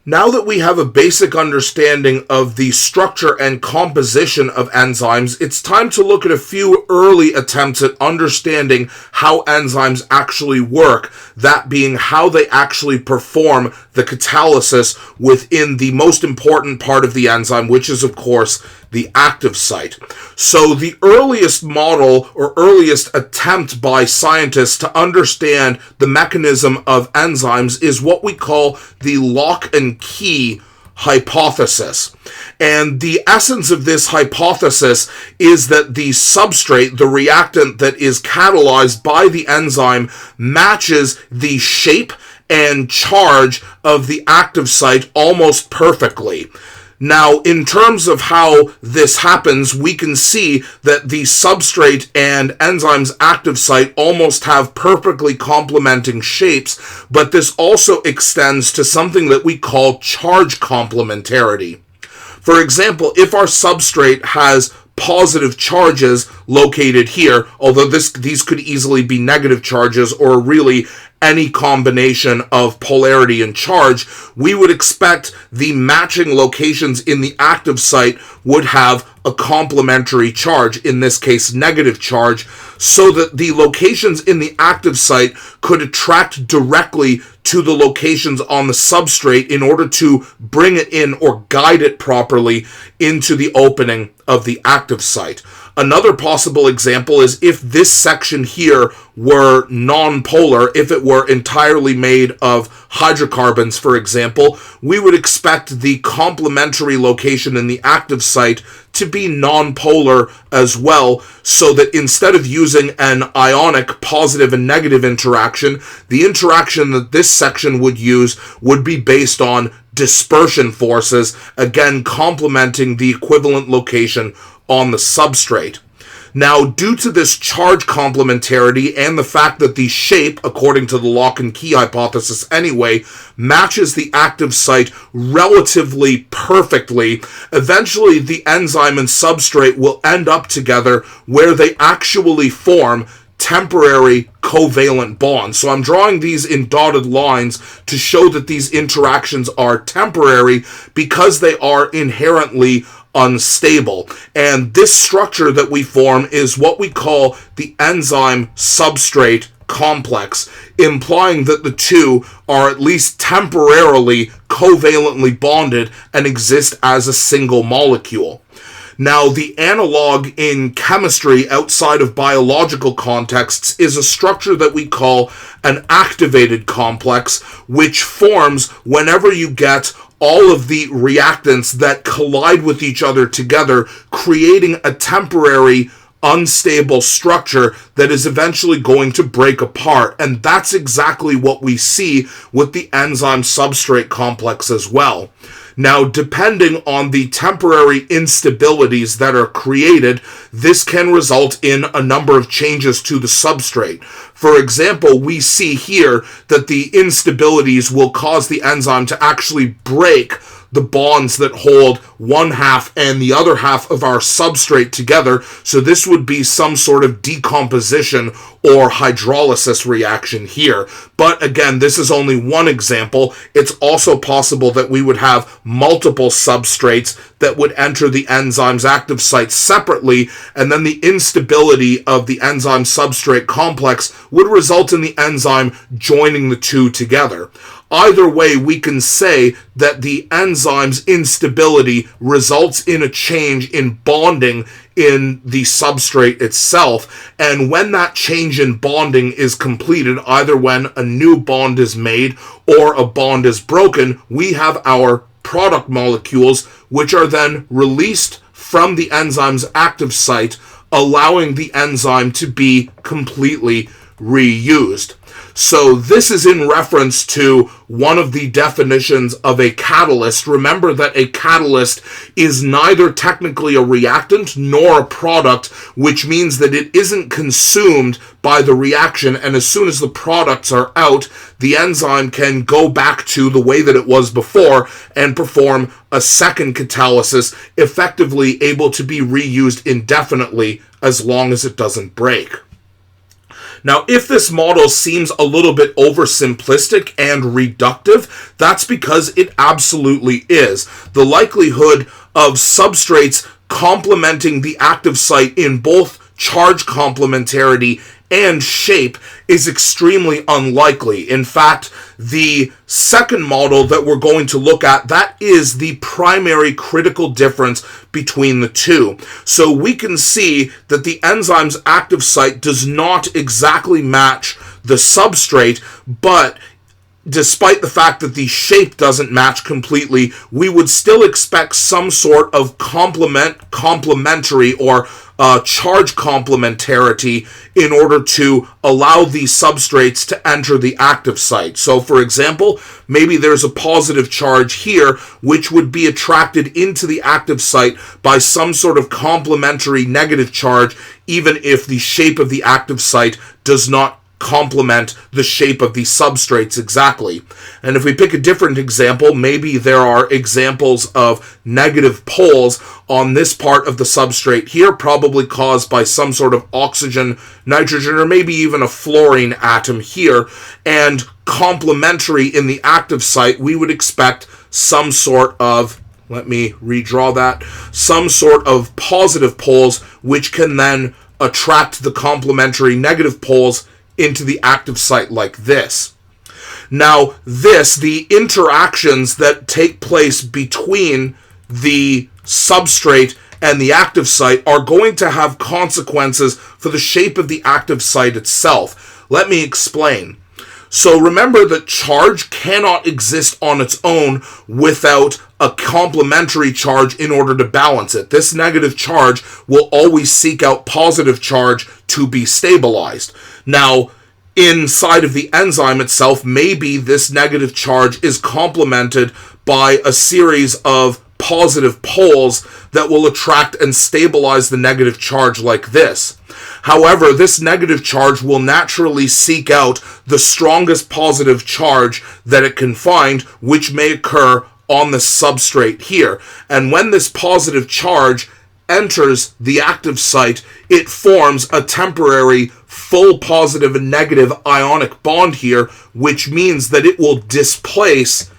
Now that we have a basic understanding of the structure and composition of enzymes, it's time to look at a few early attempts at understanding how enzymes actually work, that being how they actually perform the catalysis within the most important part of the enzyme, which is, of course, the active site. So the earliest model or earliest attempt by scientists to understand the mechanism of enzymes is what we call the lock and key hypothesis. And the essence of this hypothesis is that the substrate, the reactant that is catalyzed by the enzyme, matches the shape and charge of the active site almost perfectly. Now, in terms of how this happens, we can see that the substrate and enzyme's active site almost have perfectly complementing shapes, but this also extends to something that we call charge complementarity. For example, if our substrate has positive charges located here, although these could easily be negative charges or really any combination of polarity and charge, we would expect the matching locations in the active site would have a complementary charge, in this case negative charge, so that the locations in the active site could attract directly to the locations on the substrate in order to bring it in or guide it properly into the opening of the active site. Another possible example is if this section here were non-polar, if it were entirely made of hydrocarbons, for example, we would expect the complementary location in the active site to be non-polar as well, so that instead of using an ionic positive and negative interaction, the interaction that this section would use would be based on dispersion forces, again complementing the equivalent location on the substrate. Now, due to this charge complementarity and the fact that the shape, according to the lock and key hypothesis anyway, matches the active site relatively perfectly, eventually the enzyme and substrate will end up together where they actually form temporary covalent bonds. So I'm drawing these in dotted lines to show that these interactions are temporary because they are inherently unstable. And this structure that we form is what we call the enzyme substrate complex, implying that the two are at least temporarily covalently bonded and exist as a single molecule. Now, the analog in chemistry outside of biological contexts is a structure that we call an activated complex, which forms whenever you get all of the reactants that collide with each other together, creating a temporary unstable structure that is eventually going to break apart. And that's exactly what we see with the enzyme substrate complex as well. Now, depending on the temporary instabilities that are created, this can result in a number of changes to the substrate. For example, we see here that the instabilities will cause the enzyme to actually break the bonds that hold one half and the other half of our substrate together. So this would be some sort of decomposition or hydrolysis reaction here. But again, this is only one example. It's also possible that we would have multiple substrates that would enter the enzyme's active site separately, and then the instability of the enzyme substrate complex would result in the enzyme joining the two together. Either way, we can say that the enzyme's instability results in a change in bonding in the substrate itself, and when that change in bonding is completed, either when a new bond is made or a bond is broken, we have our product molecules, which are then released from the enzyme's active site, allowing the enzyme to be completely reused. So this is in reference to one of the definitions of a catalyst. Remember that a catalyst is neither technically a reactant nor a product, which means that it isn't consumed by the reaction, and as soon as the products are out, the enzyme can go back to the way that it was before and perform a second catalysis, effectively able to be reused indefinitely as long as it doesn't break. Now, if this model seems a little bit oversimplistic and reductive, that's because it absolutely is. The likelihood of substrates complementing the active site in both charge complementarity and shape is extremely unlikely. In fact, the second model that we're going to look at, that is the primary critical difference between the two. So we can see that the enzyme's active site does not exactly match the substrate, but despite the fact that the shape doesn't match completely, we would still expect some sort of complementary or charge complementarity in order to allow these substrates to enter the active site. So, for example, maybe there's a positive charge here which would be attracted into the active site by some sort of complementary negative charge, even if the shape of the active site does not complement the shape of the substrates exactly. And if we pick a different example, maybe there are examples of negative poles on this part of the substrate here, probably caused by some sort of oxygen, nitrogen, or maybe even a fluorine atom here, and complementary in the active site, we would expect some sort of, let me redraw that, some sort of positive poles which can then attract the complementary negative poles into the active site like this. Now, the interactions that take place between the substrate and the active site are going to have consequences for the shape of the active site itself. Let me explain. So remember that charge cannot exist on its own without a complementary charge in order to balance it. This negative charge will always seek out positive charge to be stabilized. Now, inside of the enzyme itself, maybe this negative charge is complemented by a series of positive poles that will attract and stabilize the negative charge like this. However, this negative charge will naturally seek out the strongest positive charge that it can find, which may occur on the substrate here. And when this positive charge enters the active site, it forms a temporary full positive and negative ionic bond here, which means that it will displace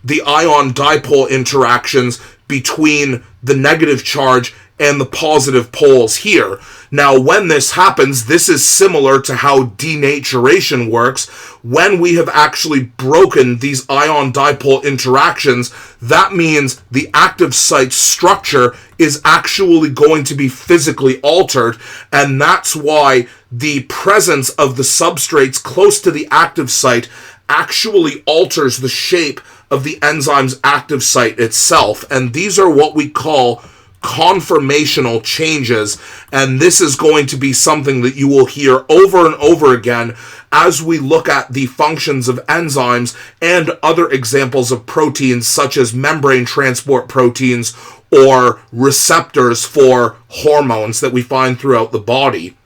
the ion-dipole interactions between the negative charge and the positive poles here. Now, when this happens, this is similar to how denaturation works. When we have actually broken these ion-dipole interactions, that means the active site structure is actually going to be physically altered, and that's why the presence of the substrates close to the active site actually alters the shape of the enzyme's active site itself. And these are what we call conformational changes, and this is going to be something that you will hear over and over again as we look at the functions of enzymes and other examples of proteins such as membrane transport proteins or receptors for hormones that we find throughout the body.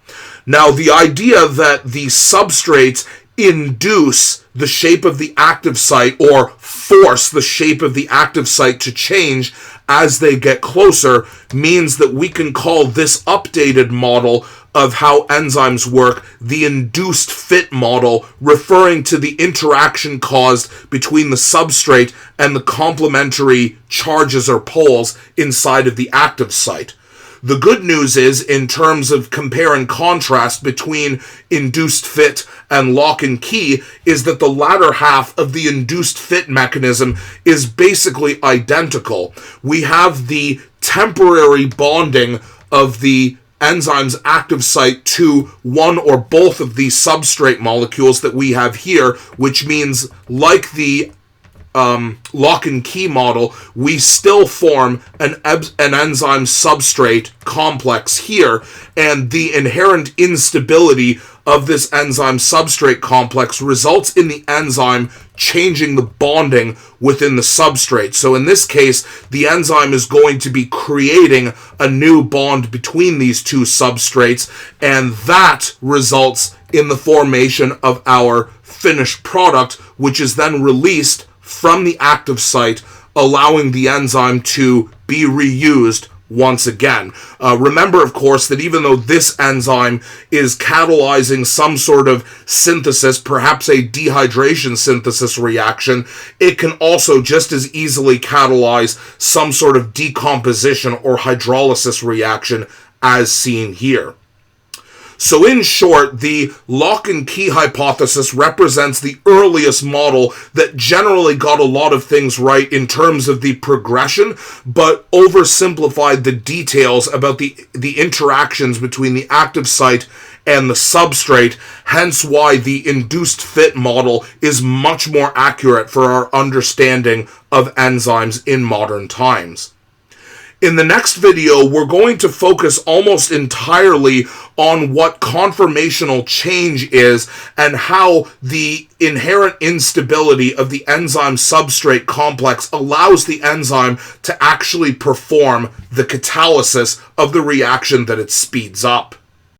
Now, the idea that the substrates induce the shape of the active site or force the shape of the active site to change as they get closer means that we can call this updated model of how enzymes work the induced fit model, referring to the interaction caused between the substrate and the complementary charges or poles inside of the active site. The good news is, in terms of compare and contrast between induced fit and lock and key, is that the latter half of the induced fit mechanism is basically identical. We have the temporary bonding of the enzyme's active site to one or both of these substrate molecules that we have here, which means, like the lock and key model, we still form an enzyme substrate complex here, and the inherent instability of this enzyme substrate complex results in the enzyme changing the bonding within the substrate. So in this case, the enzyme is going to be creating a new bond between these two substrates, and that results in the formation of our finished product, which is then released from the active site, allowing the enzyme to be reused once again. Remember, of course, that even though this enzyme is catalyzing some sort of synthesis, perhaps a dehydration synthesis reaction, it can also just as easily catalyze some sort of decomposition or hydrolysis reaction as seen here. So in short, the lock and key hypothesis represents the earliest model that generally got a lot of things right in terms of the progression, but oversimplified the details about the interactions between the active site and the substrate, hence why the induced fit model is much more accurate for our understanding of enzymes in modern times. In the next video, we're going to focus almost entirely on what conformational change is and how the inherent instability of the enzyme-substrate complex allows the enzyme to actually perform the catalysis of the reaction that it speeds up.